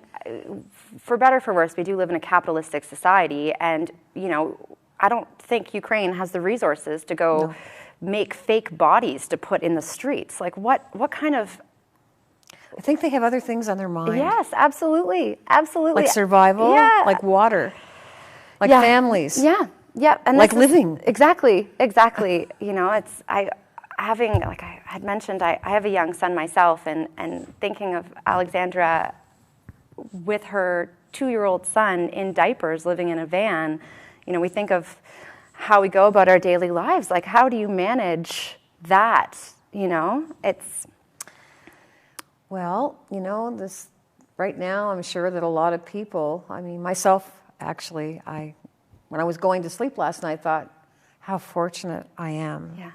for better or for worse, we do live in a capitalistic society, and you know, I don't think Ukraine has the resources to go make fake bodies to put in the streets. Like, what kind of... I think they have other things on their mind. Yes, absolutely. Absolutely. Like survival, like water, like families. Yeah. And like living. Exactly. You know, I had mentioned, I have a young son myself, and thinking of Alexandra with her 2-year-old son in diapers living in a van, you know, we think of how we go about our daily lives. Like, how do you manage that? You know, Well, you know, this right now, I'm sure that a lot of people, I mean, myself, actually, when I was going to sleep last night, thought how fortunate I am. Yeah.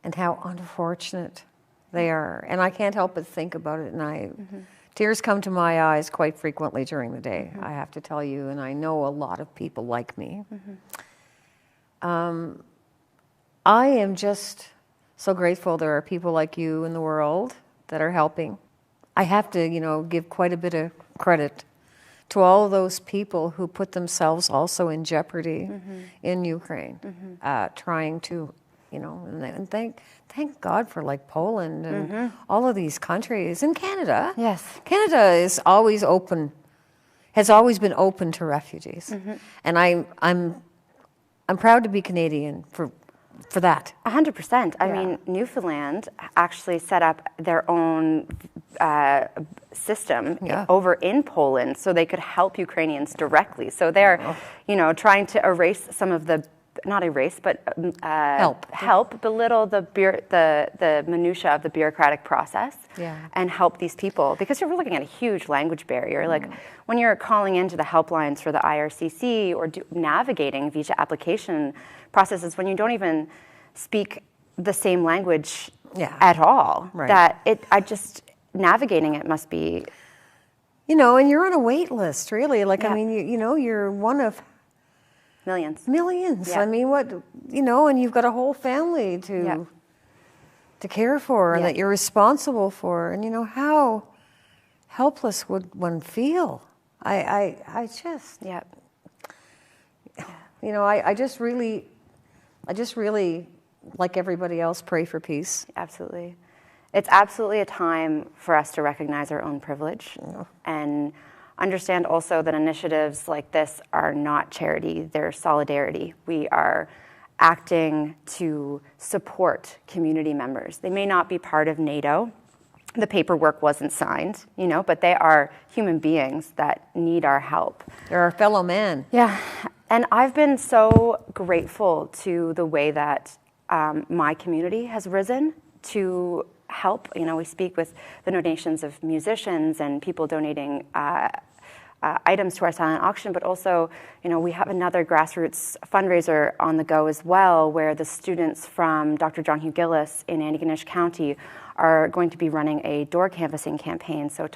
And how unfortunate they are. And I can't help but think about it, and tears come to my eyes quite frequently during the day, I have to tell you, and I know a lot of people like me. I am just so grateful there are people like you in the world that are helping. I have to, give quite a bit of credit to all of those people who put themselves also in jeopardy in Ukraine, trying to, and thank God for like Poland and all of these countries, and Canada. Yes. Canada is always open, has always been open to refugees, and I'm proud to be Canadian for that. 100%. I mean, Newfoundland actually set up their own system over in Poland so they could help Ukrainians directly. So they're, trying to erase some of the, not erase, but belittle the minutia of the bureaucratic process and help these people. Because you're looking at a huge language barrier. Like when you're calling into the helplines for the IRCC or navigating visa application processes when you don't even speak the same language at all, navigating it must be... and you're on a wait list, really. Like, I mean, you're one of... Millions. Yeah. I mean, and you've got a whole family to care for and that you're responsible for. And, how helpless would one feel? I just... Yeah. I just really, like everybody else, pray for peace. Absolutely. It's absolutely a time for us to recognize our own privilege and understand also that initiatives like this are not charity, they're solidarity. We are acting to support community members. They may not be part of NATO. The paperwork wasn't signed, but they are human beings that need our help. They're our fellow man. Yeah. And I've been so grateful to the way that my community has risen to help. We speak with the donations of musicians and people donating items to our silent auction, but also, we have another grassroots fundraiser on the go as well, where the students from Dr. John Hugh Gillis in Antigonish County are going to be running a door canvassing campaign. So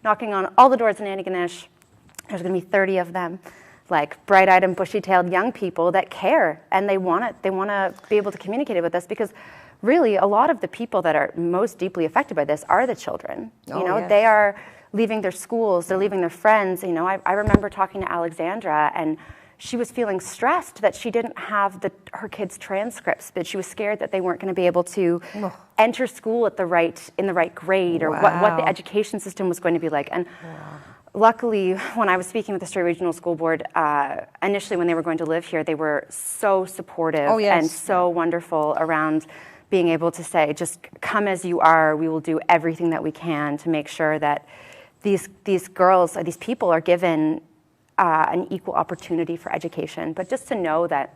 knocking on all the doors in Antigonish. There's going to be 30 of them. Like bright-eyed and bushy-tailed young people that care and they want to be able to communicate it with us, because really a lot of the people that are most deeply affected by this are the children. They are leaving their schools, they're leaving their friends. I remember talking to Alexandra, and she was feeling stressed that she didn't have her kids' transcripts, but she was scared that they weren't going to be able to enter school in the right grade, or what the education system was going to be like. And luckily, when I was speaking with the Strait Regional School Board, initially when they were going to live here, they were so supportive and so wonderful around being able to say, just come as you are, we will do everything that we can to make sure that these girls, these people are given an equal opportunity for education. But just to know that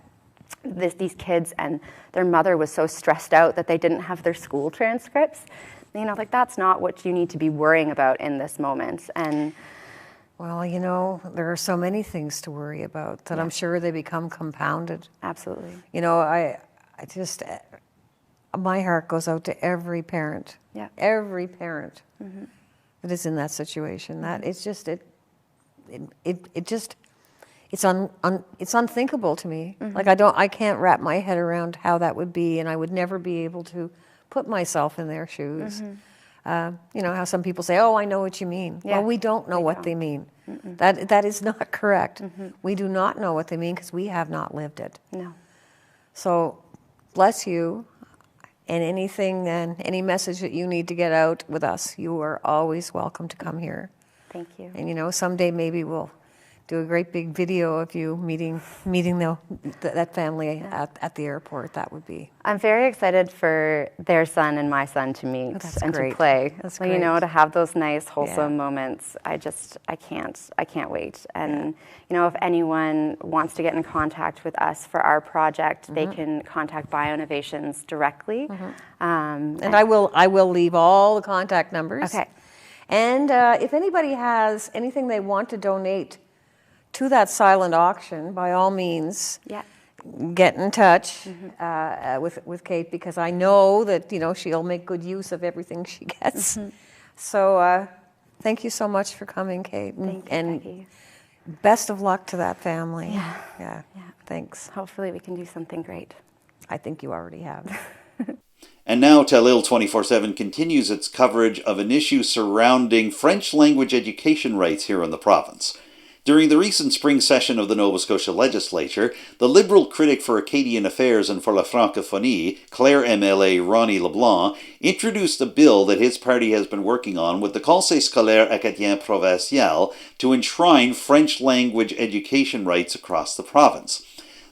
these kids and their mother was so stressed out that they didn't have their school transcripts, that's not what you need to be worrying about in this moment. And well, there are so many things to worry about that I'm sure they become compounded. Absolutely. I just, my heart goes out to every parent. Yeah. Every parent that is in that situation. That it's just it's unthinkable to me. Like I can't wrap my head around how that would be, and I would never be able to put myself in their shoes. How some people say, "Oh, I know what you mean." Yeah, well, we don't know what they mean. That is not correct. We do not know what they mean because we have not lived it. No. So, bless you, and any message that you need to get out with us, you are always welcome to come here. Thank you. And someday maybe we'll do a great big video of you meeting that family at the airport. That would be. I'm very excited for their son and my son to meet and great. to play. That's great. To have those nice, wholesome moments. I can't wait. And if anyone wants to get in contact with us for our project, they can contact BioInnovations directly. And I will leave all the contact numbers. Okay. And if anybody has anything they want to donate to that silent auction, by all means, get in touch with Kate, because I know that she'll make good use of everything she gets. So thank you so much for coming, Kate, Thank you. Best of luck to that family. Yeah. Thanks. Hopefully we can do something great. I think you already have. And now Telile 24/7 continues its coverage of an issue surrounding French language education rights here in the province. During the recent spring session of the Nova Scotia legislature, the Liberal Critic for Acadian Affairs and for la Francophonie, Clare MLA Ronnie LeBlanc, introduced a bill that his party has been working on with the Conseil scolaire Acadien provincial to enshrine French language education rights across the province.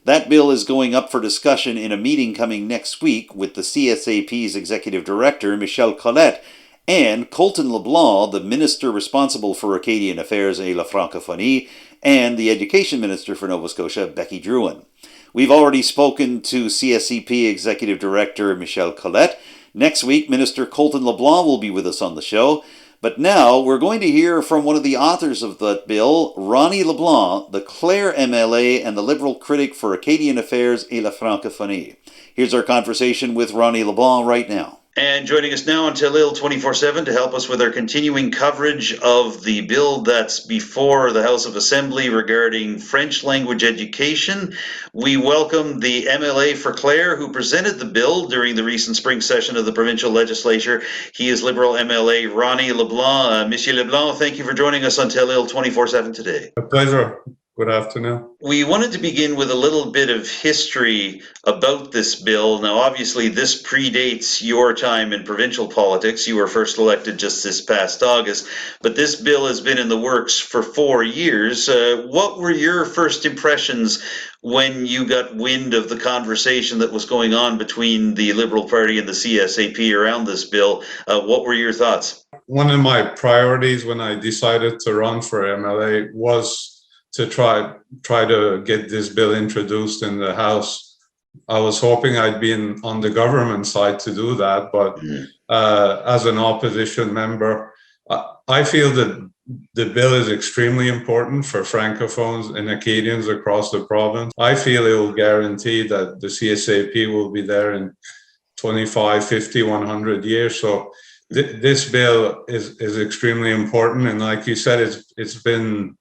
That bill is going up for discussion in a meeting coming next week with the CSAP's Executive Director, Michelle Collette, and Colton LeBlanc, the Minister responsible for Acadian Affairs et la Francophonie, and the Education Minister for Nova Scotia, Becky Drouin. We've already spoken to CSCP Executive Director Michelle Collette. Next week, Minister Colton LeBlanc will be with us on the show. But now we're going to hear from one of the authors of that bill, Ronnie LeBlanc, the Clare MLA and the Liberal Critic for Acadian Affairs et la Francophonie. Here's our conversation with Ronnie LeBlanc right now. And joining us now on Telile 24/7 to help us with our continuing coverage of the bill that's before the House of Assembly regarding French language education, we welcome the MLA for Clare who presented the bill during the recent spring session of the provincial legislature. He is Liberal MLA Ronnie LeBlanc. Monsieur LeBlanc, thank you for joining us on Telile 24/7 today. A pleasure. Good afternoon. We wanted to begin with a little bit of history about this bill. Now, obviously, this predates your time in provincial politics. You were first elected just this past August, but this bill has been in the works for 4 years. What were your first impressions when you got wind of the conversation that was going on between the Liberal Party and the CSAP around this bill? What were your thoughts? One of my priorities when I decided to run for MLA was to try to get this bill introduced in the House. I was hoping I'd be on the government side to do that, but as an opposition member, I feel that the bill is extremely important for Francophones and Acadians across the province. I feel it will guarantee that the CSAP will be there in 25, 50, 100 years. So this bill is extremely important. And like you said, it's been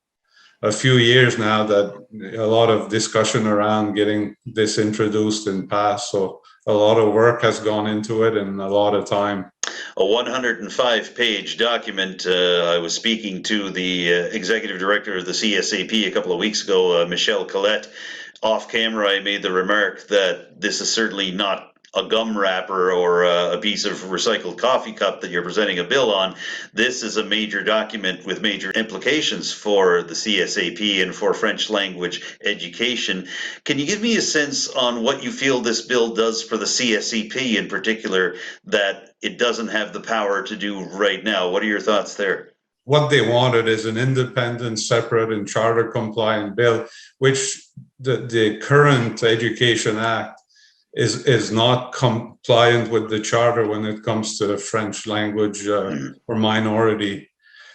a few years now that a lot of discussion around getting this introduced and passed. So a lot of work has gone into it and a lot of time. A 105-page document. I was speaking to the executive director of the CSAP a couple of weeks ago, Michelle Collette. Off camera, I made the remark that this is certainly not a gum wrapper or a piece of recycled coffee cup that you're presenting a bill on. This is a major document with major implications for the CSAP and for French language education. Can you give me a sense on what you feel this bill does for the CSAP in particular that it doesn't have the power to do right now? What are your thoughts there? What they wanted is an independent, separate, and charter compliant bill, which the current Education Act is not compliant with the charter when it comes to French language or minority.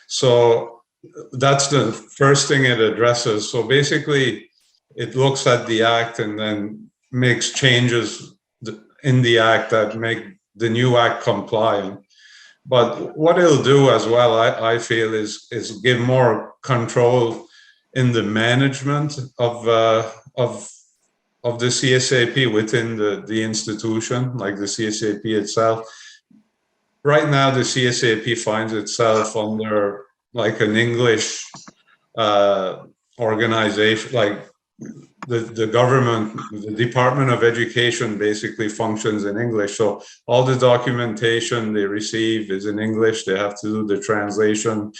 So that's the first thing it addresses. So basically, it looks at the act and then makes changes in the act that make the new act compliant. But what it'll do as well, I feel, is give more control in the management of the CSAP within the institution, like the CSAP itself. Right now, the CSAP finds itself under like an English organization, like the government, the Department of Education basically functions in English. So all the documentation they receive is in English. They have to do the translation.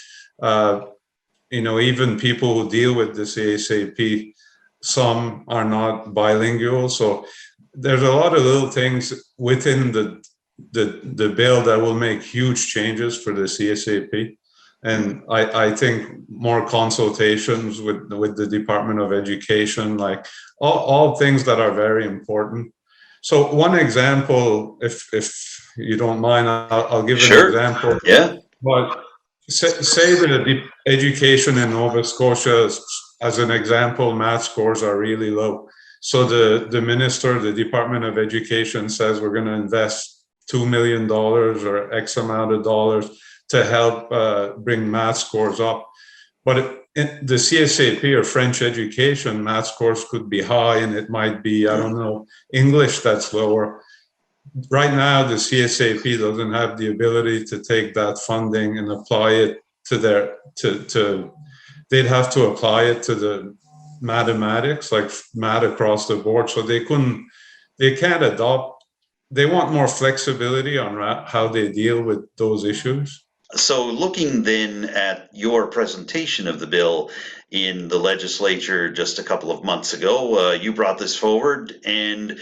Even people who deal with the CSAP, some are not bilingual. So there's a lot of little things within the bill that will make huge changes for the CSAP. And I think more consultations with the Department of Education, like all things that are very important. So one example, if you don't mind, I'll give an example. Yeah. But say that the education in Nova Scotia, as an example, math scores are really low. So the minister, the Department of Education says we're going to invest $2 million or X amount of dollars to help bring math scores up. But the CSAP or French education, math scores could be high, and it might be, I don't know, English that's lower. right now the CSAP doesn't have the ability to take that funding and apply it to they'd have to apply it to the mathematics, like math across the board. So they can't adopt, they want more flexibility on how they deal with those issues. So looking then at your presentation of the bill in the legislature just a couple of months ago, you brought this forward, and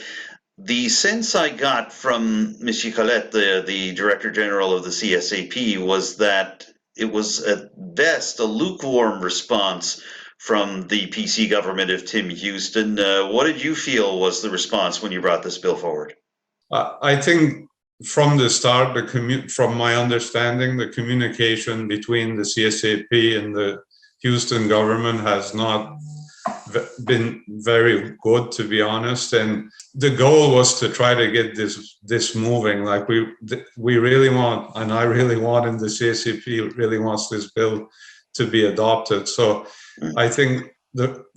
the sense I got from Monsieur Collette, the Director General of the CSAP, was that it was at best a lukewarm response from the PC government of Tim Houston. What did you feel was the response when you brought this bill forward? I think from the start, from my understanding, the communication between the CSAP and the Houston government has not been very good, to be honest. And the goal was to try to get this moving. Like we really want, and I really want, and the CSAP really wants this bill to be adopted. So I think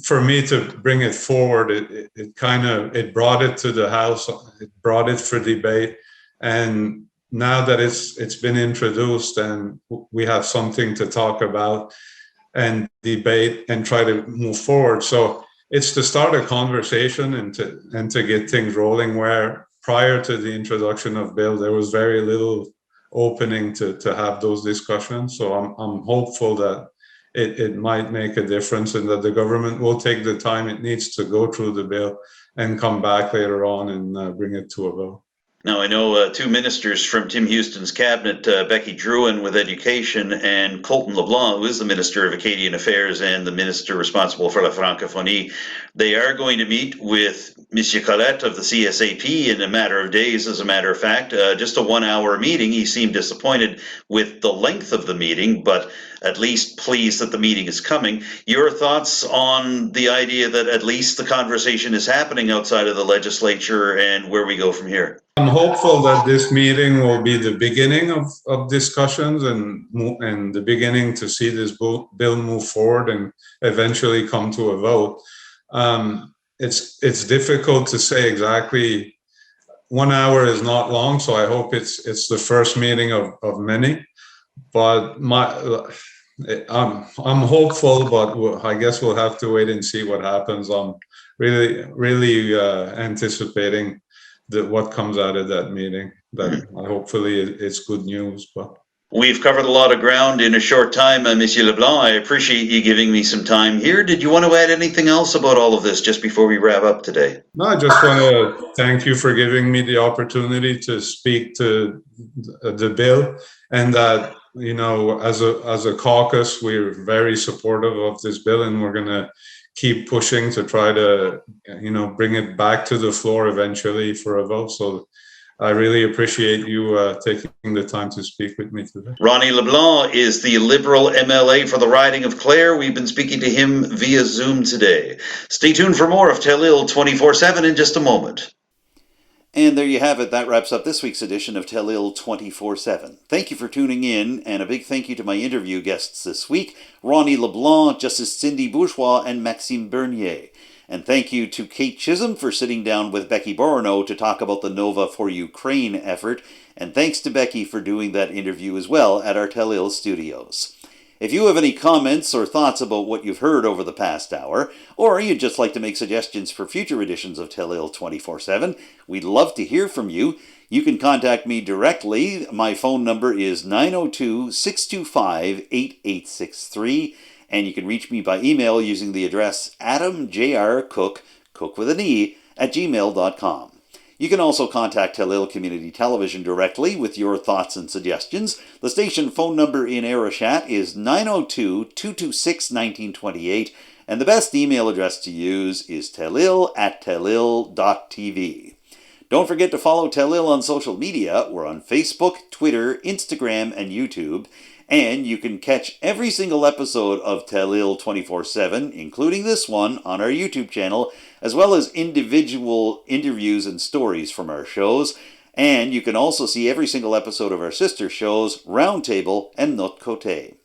for me to bring it forward, it brought it to the House, it brought it for debate. And now that it's been introduced and we have something to talk about and debate and try to move forward. So it's to start a conversation and to get things rolling, where prior to the introduction of bill, there was very little opening to have those discussions. So I'm hopeful that it might make a difference and that the government will take the time it needs to go through the bill and come back later on and bring it to a vote. Now, I know two ministers from Tim Houston's cabinet, Becky Drouin with Education and Colton LeBlanc, who is the Minister of Acadian Affairs and the Minister responsible for la Francophonie. They are going to meet with Monsieur Collette of the CSAP in a matter of days, as a matter of fact. Just a 1 hour meeting. He seemed disappointed with the length of the meeting, but at least pleased that the meeting is coming. Your thoughts on the idea that at least the conversation is happening outside of the legislature and where we go from here? I'm hopeful that this meeting will be the beginning of discussions and the beginning to see this bill move forward and eventually come to a vote. It's difficult to say exactly. 1 hour is not long, so I hope it's the first meeting of many. But I'm hopeful, but I guess we'll have to wait and see what happens. I'm really anticipating what comes out of that meeting. That hopefully it's good news. But we've covered a lot of ground in a short time, Monsieur LeBlanc. I appreciate you giving me some time here. Did you want to add anything else about all of this just before we wrap up today? No, I just want to thank you for giving me the opportunity to speak to the bill, and that, you know, as a caucus, we're very supportive of this bill, and we're going to keep pushing to try to, you know, bring it back to the floor eventually for a vote. So I really appreciate you taking the time to speak with me today. Ronnie LeBlanc is the Liberal MLA for the riding of Clare. We've been speaking to him via Zoom today. Stay tuned for more of Telile 24/7 in just a moment. And there you have it. That wraps up this week's edition of Telile 24/7. Thank you for tuning in, and a big thank you to my interview guests this week, Ronnie LeBlanc, Justice Cindy Bourgeois, and Maxime Bernier. And thank you to Kate Chisholm for sitting down with Becky Borono to talk about the Nova for Ukraine effort. And thanks to Becky for doing that interview as well at our Telile studios. If you have any comments or thoughts about what you've heard over the past hour, or you'd just like to make suggestions for future editions of Telile 24/7, we'd love to hear from you. You can contact me directly. My phone number is 902-625-8863, and you can reach me by email using the address adamjrcook, cook with an E, @gmail.com. You can also contact Telile Community Television directly with your thoughts and suggestions. The station phone number in Arichat is 902-226-1928, and the best email address to use is telile@telile.tv. Don't forget to follow Telile on social media. We're on Facebook, Twitter, Instagram, and YouTube. And you can catch every single episode of Telile 24/7, including this one, on our YouTube channel, as well as individual interviews and stories from our shows. And you can also see every single episode of our sister shows, Roundtable and Notre Côté.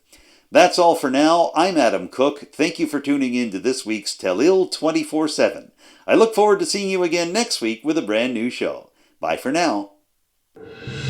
That's all for now. I'm Adam Cook. Thank you for tuning in to this week's Telile 24/7. I look forward to seeing you again next week with a brand new show. Bye for now. you.